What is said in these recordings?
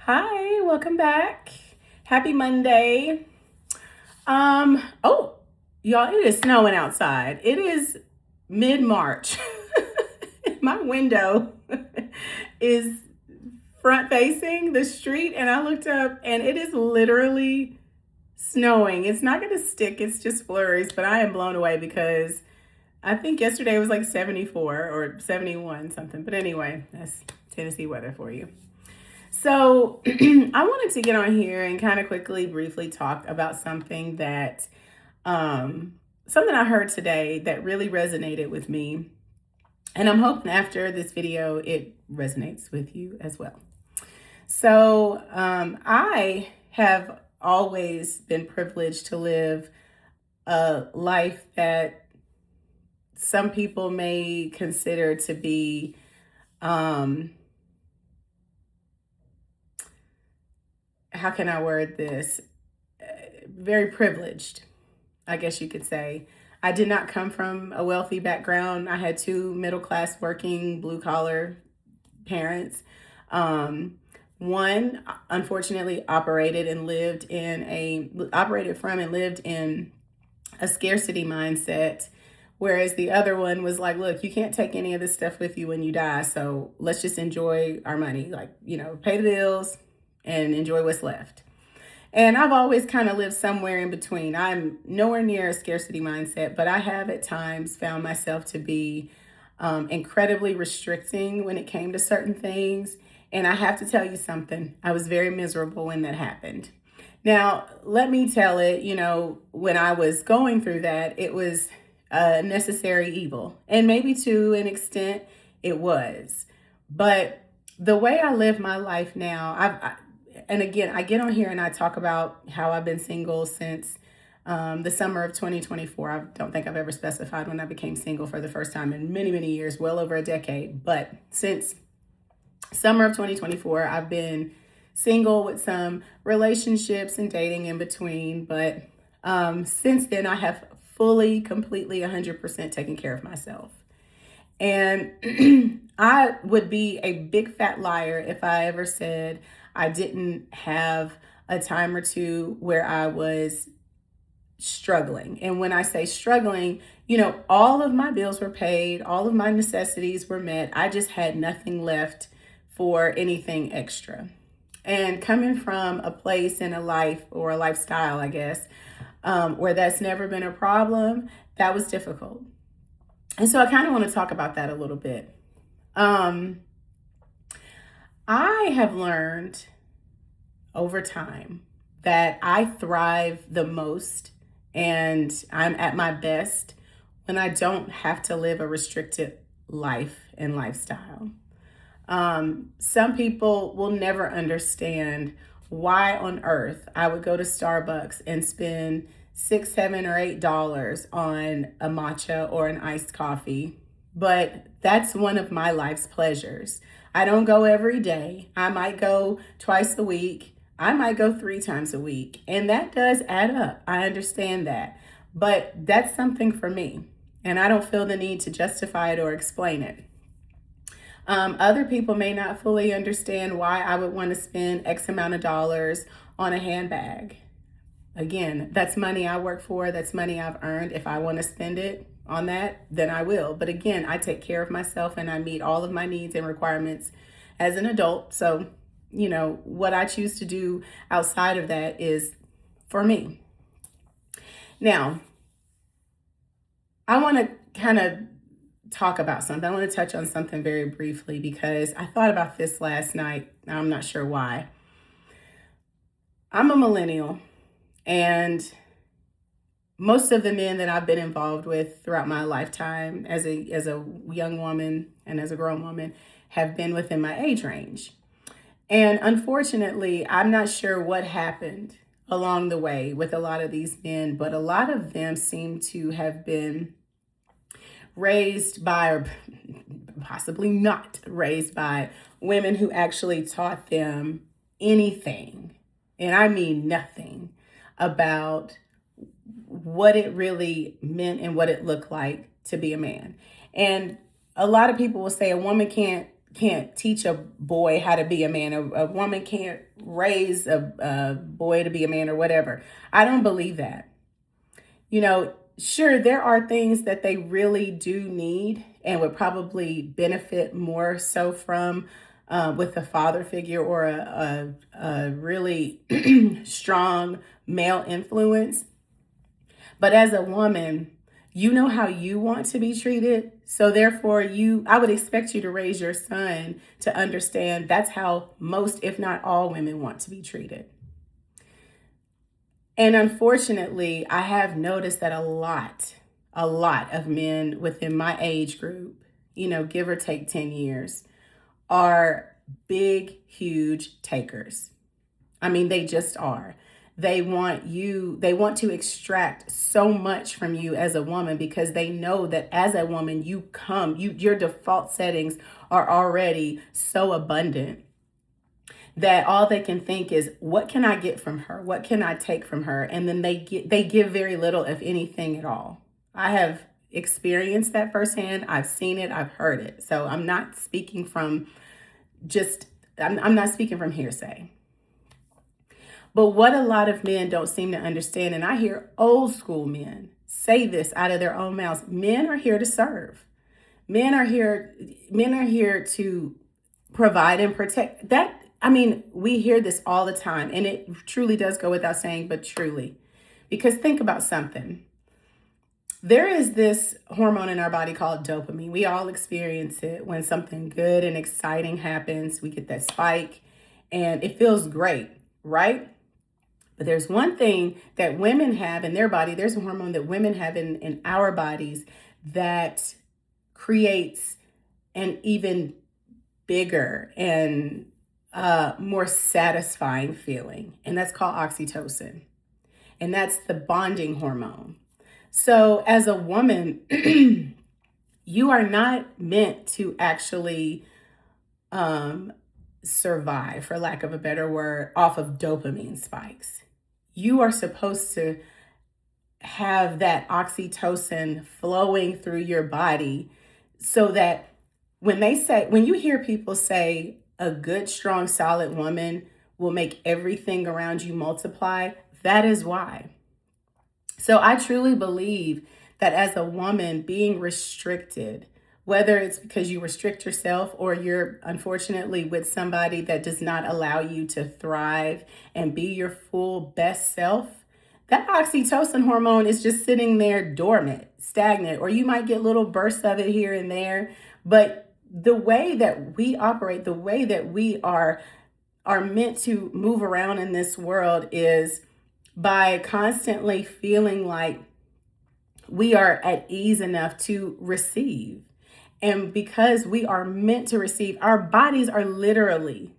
Hi, welcome back. Happy Monday. Oh, y'all, it is snowing outside. It is mid-March. My window is front facing the street, and I looked up and it is literally snowing. It's not gonna stick, it's just flurries, but I am blown away because I think yesterday was like 74 or 71 something. But anyway, that's Tennessee weather for you. So, I wanted to get on here and kind of quickly, briefly talk about um, something I heard today that really resonated with me. And I'm hoping after this video, it resonates with you as well. So, I have always been privileged to live a life that some people may consider to be, um, how can I word this? Very privileged, I guess you could say. I did not come from a wealthy background. I had two middle class working blue collar parents. One unfortunately operated from and lived in a scarcity mindset, whereas the other one was like, look, you can't take any of this stuff with you when you die, so let's just enjoy our money, like, pay the bills and enjoy what's left. And I've always kind of lived somewhere in between. I'm nowhere near a scarcity mindset, but I have at times found myself to be incredibly restricting when it came to certain things. And I have to tell you something, I was very miserable when that happened. Now, let me tell it, when I was going through that, it was a necessary evil. And maybe to an extent, it was. But the way I live my life now, and again, I get on here and I talk about how I've been single since the summer of 2024. I don't think I've ever specified when I became single for the first time in many, many years, well over a decade. But since summer of 2024, I've been single with some relationships and dating in between. But since then, I have fully, completely, 100% taken care of myself. And I would be a big fat liar if I ever said I didn't have a time or two where I was struggling. And when I say struggling, all of my bills were paid, all of my necessities were met. I just had nothing left for anything extra. And coming from a place in a life or a lifestyle, I guess, where that's never been a problem, that was difficult. And so I kind of want to talk about that a little bit. I have learned over time that I thrive the most and I'm at my best when I don't have to live a restricted life and lifestyle. Some people will never understand why on earth I would go to Starbucks and spend $6, $7, or $8 on a matcha or an iced coffee. But that's one of my life's pleasures. I don't go every day. I might go twice a week. I might go 3 times a week. And that does add up. I understand that. But that's something for me. And I don't feel the need to justify it or explain it. Other people may not fully understand why I would want to spend X amount of dollars on a handbag. Again, that's money I work for. That's money I've earned. If I want to spend it on that, then I will. But again, I take care of myself and I meet all of my needs and requirements as an adult. So, what I choose to do outside of that is for me. Now, I want to kind of talk about something. I want to touch on something very briefly because I thought about this last night. I'm not sure why. I'm a millennial, and most of the men that I've been involved with throughout my lifetime as a young woman and as a grown woman have been within my age range. And unfortunately, I'm not sure what happened along the way with a lot of these men, but a lot of them seem to have been raised by, or possibly not raised by, women who actually taught them anything, and I mean nothing, about what it really meant and what it looked like to be a man. And a lot of people will say a woman can't can't teach a boy how to be a man. A woman can't raise a boy to be a man or whatever. I don't believe that. You know, sure, there are things that they really do need and would probably benefit more so from with a father figure or a really strong male influence. But as a woman, you know how you want to be treated. So therefore, I would expect you to raise your son to understand that's how most, if not all, women want to be treated. And unfortunately, I have noticed that a lot of men within my age group, you know, give or take 10 years, are big, huge takers. I mean, they just are. They want to extract so much from you as a woman because they know that as a woman, your default settings are already so abundant that all they can think is, what can I get from her? What can I take from her? And then they give very little, if anything at all. I have experienced that firsthand. I've seen it. I've heard it. So I'm not speaking from I'm not speaking from hearsay. But what a lot of men don't seem to understand, and I hear old school men say this out of their own mouths, men are here to serve. Men are here to provide and protect. That, I mean, we hear this all the time, and it truly does go without saying, but truly. Because think about something. There is this hormone in our body called dopamine. We all experience it when something good and exciting happens. We get that spike, and it feels great, right? But there's one thing that women have in their body. There's a hormone that women have in our bodies that creates an even bigger and more satisfying feeling. And that's called oxytocin. And that's the bonding hormone. So as a woman, you are not meant to actually survive, for lack of a better word, off of dopamine spikes. You are supposed to have that oxytocin flowing through your body so that when you hear people say a good, strong, solid woman will make everything around you multiply, that is why. So I truly believe that as a woman, being restricted, whether it's because you restrict yourself or you're unfortunately with somebody that does not allow you to thrive and be your full best self, that oxytocin hormone is just sitting there dormant, stagnant, or you might get little bursts of it here and there. But the way that we operate, the way that we are meant to move around in this world is by constantly feeling like we are at ease enough to receive. And because we are meant to receive, our bodies are literally,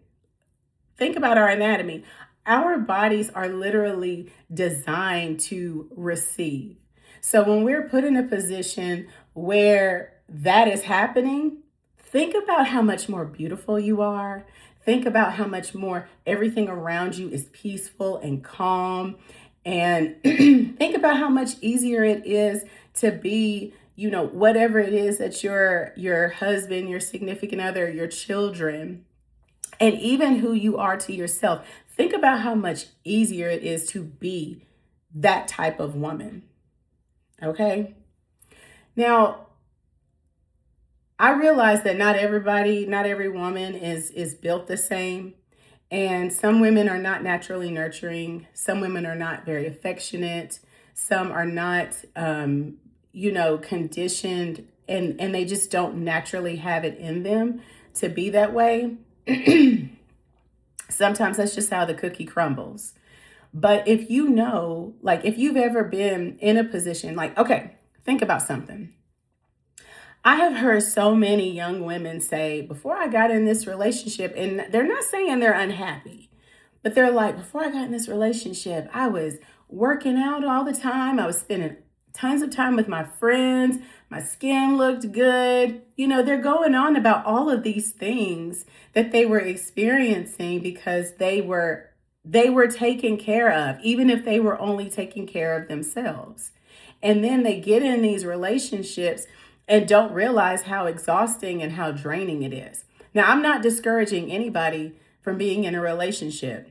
think about our anatomy. Our bodies are literally designed to receive. So when we're put in a position where that is happening, think about how much more beautiful you are. Think about how much more everything around you is peaceful and calm. And think about how much easier it is to be, you know, whatever it is that your husband, your significant other, your children, and even who you are to yourself. Think about how much easier it is to be that type of woman. Okay? Now, I realize that not every woman is built the same. And some women are not naturally nurturing. Some women are not very affectionate. Some are not, conditioned and they just don't naturally have it in them to be that way. Sometimes that's just how the cookie crumbles. But if you know, like if you've ever been in a position, like, okay, think about something. I have heard so many young women say, before I got in this relationship, and they're not saying they're unhappy, but they're like, before I got in this relationship, I was working out all the time. I was spending tons of time with my friends. My skin looked good. You know, they're going on about all of these things that they were experiencing because they were taken care of, even if they were only taking care of themselves. And then they get in these relationships and don't realize how exhausting and how draining it is. Now, I'm not discouraging anybody from being in a relationship.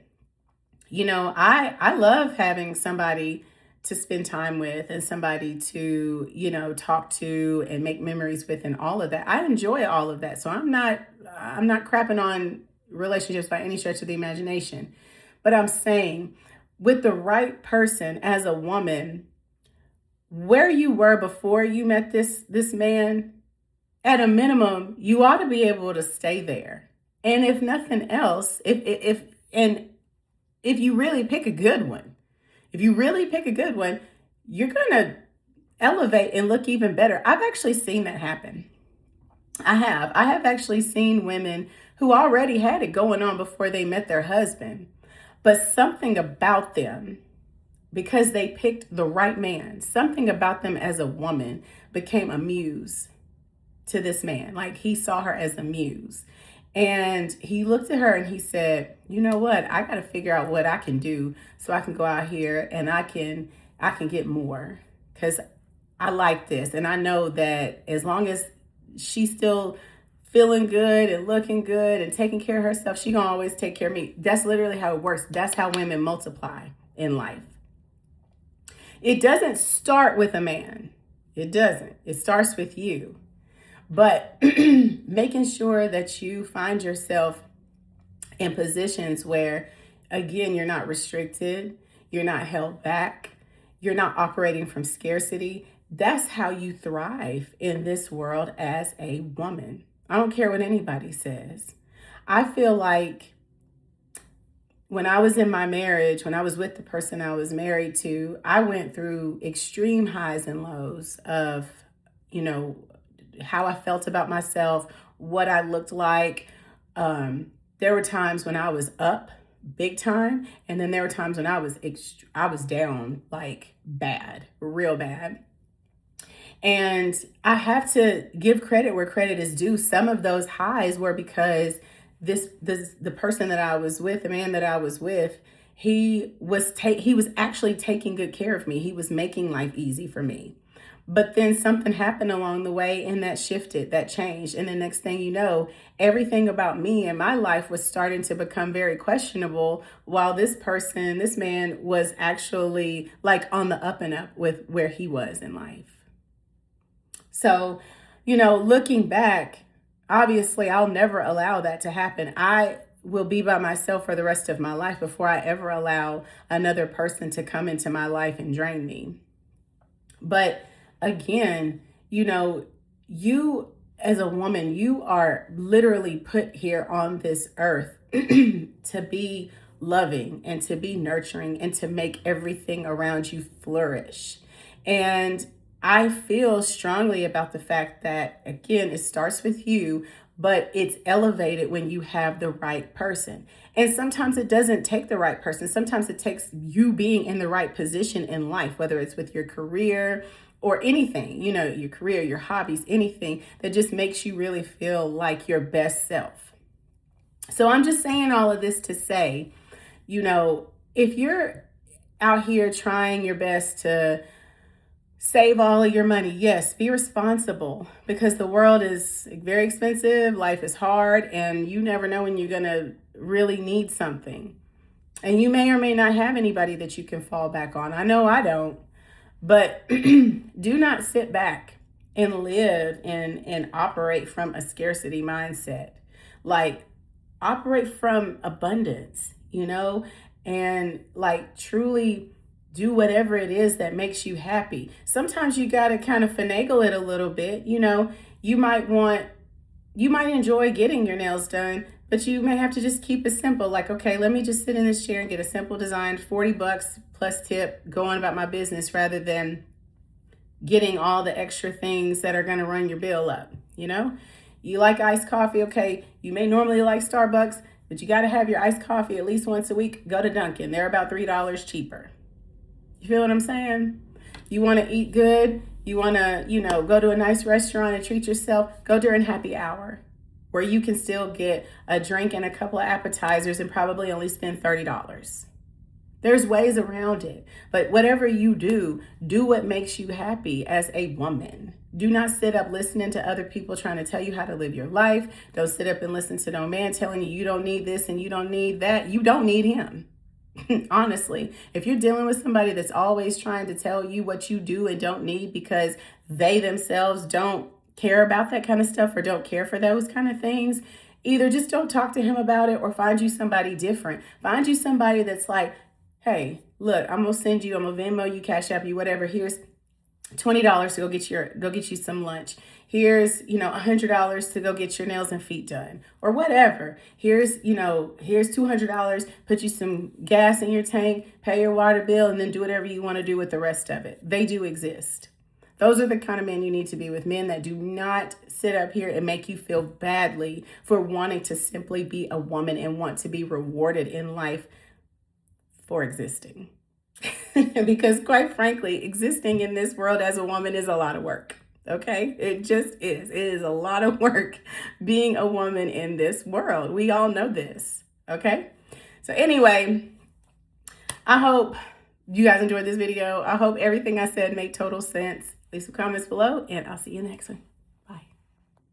I love having somebody to spend time with and somebody to, talk to and make memories with and all of that. I enjoy all of that. So I'm not crapping on relationships by any stretch of the imagination. But I'm saying with the right person as a woman, where you were before you met this man, at a minimum, you ought to be able to stay there. And if nothing else, if you really pick a good one, if you really pick a good one, you're going to elevate and look even better. I've actually seen that happen. I have actually seen women who already had it going on before they met their husband, but something about them, because they picked the right man, something about them as a woman became a muse to this man. Like, he saw her as a muse. And he looked at her and he said, you know what? I got to figure out what I can do so I can go out here and I can get more, because I like this. And I know that as long as she's still feeling good and looking good and taking care of herself, she gonna always take care of me. That's literally how it works. That's how women multiply in life. It doesn't start with a man. It doesn't. It starts with you. But making sure that you find yourself in positions where, again, you're not restricted, you're not held back, you're not operating from scarcity. That's how you thrive in this world as a woman. I don't care what anybody says. I feel like when I was in my marriage, when I was with the person I was married to, I went through extreme highs and lows of, how I felt about myself, what I looked like. There were times when I was up big time, and then there were times when I was down, like bad, real bad. And I have to give credit where credit is due. Some of those highs were because the person that I was with, the man that I was with, he was actually taking good care of me. He was making life easy for me. But then something happened along the way, and that shifted, that changed. And the next thing you know, everything about me and my life was starting to become very questionable, while this man was actually like on the up and up with where he was in life. So, looking back, obviously I'll never allow that to happen. I will be by myself for the rest of my life before I ever allow another person to come into my life and drain me. But again, you as a woman, you are literally put here on this earth to be loving and to be nurturing and to make everything around you flourish. And I feel strongly about the fact that, again, it starts with you, but it's elevated when you have the right person. And sometimes it doesn't take the right person. Sometimes it takes you being in the right position in life, whether it's with your career or anything, your career, your hobbies, anything that just makes you really feel like your best self. So I'm just saying all of this to say, if you're out here trying your best to save all of your money, yes, be responsible, because the world is very expensive, life is hard, and you never know when you're going to really need something. And you may or may not have anybody that you can fall back on. I know I don't. But do not sit back and live and operate from a scarcity mindset. Like, operate from abundance, and like truly do whatever it is that makes you happy. Sometimes you got to kind of finagle it a little bit. You might enjoy getting your nails done, but you may have to just keep it simple. Like, okay, let me just sit in this chair and get a simple design, $40 plus tip, go on about my business, rather than getting all the extra things that are going to run your bill up. You like iced coffee. Okay, you may normally like Starbucks, but you got to have your iced coffee at least once a week. Go to Dunkin'. They're about $3 cheaper. You feel what I'm saying? You want to eat good. You want to, go to a nice restaurant and treat yourself. Go during happy hour, where you can still get a drink and a couple of appetizers and probably only spend $30. There's ways around it. But whatever you do what makes you happy as a woman. Do not sit up listening to other people trying to tell you how to live your life. Don't sit up and listen to no man telling you you don't need this and you don't need that. You don't need him. Honestly, if you're dealing with somebody that's always trying to tell you what you do and don't need because they themselves don't care about that kind of stuff or don't care for those kind of things, either just don't talk to him about it or find you somebody different. Find you somebody that's like, hey, look, I'm gonna send you, I'm gonna Venmo you, Cash App you, whatever. Here's $20 to go get you some lunch. Here's, $100 to go get your nails and feet done or whatever. Here's $200, put you some gas in your tank, pay your water bill, and then do whatever you want to do with the rest of it. They do exist. Those are the kind of men you need to be with, men that do not sit up here and make you feel badly for wanting to simply be a woman and want to be rewarded in life for existing. Because quite frankly, existing in this world as a woman is a lot of work. Okay, it just is. It is a lot of work being a woman in this world. We all know this. Okay, so anyway, I hope you guys enjoyed this video. I hope everything I said made total sense. Leave some comments below, and I'll see you in the next one.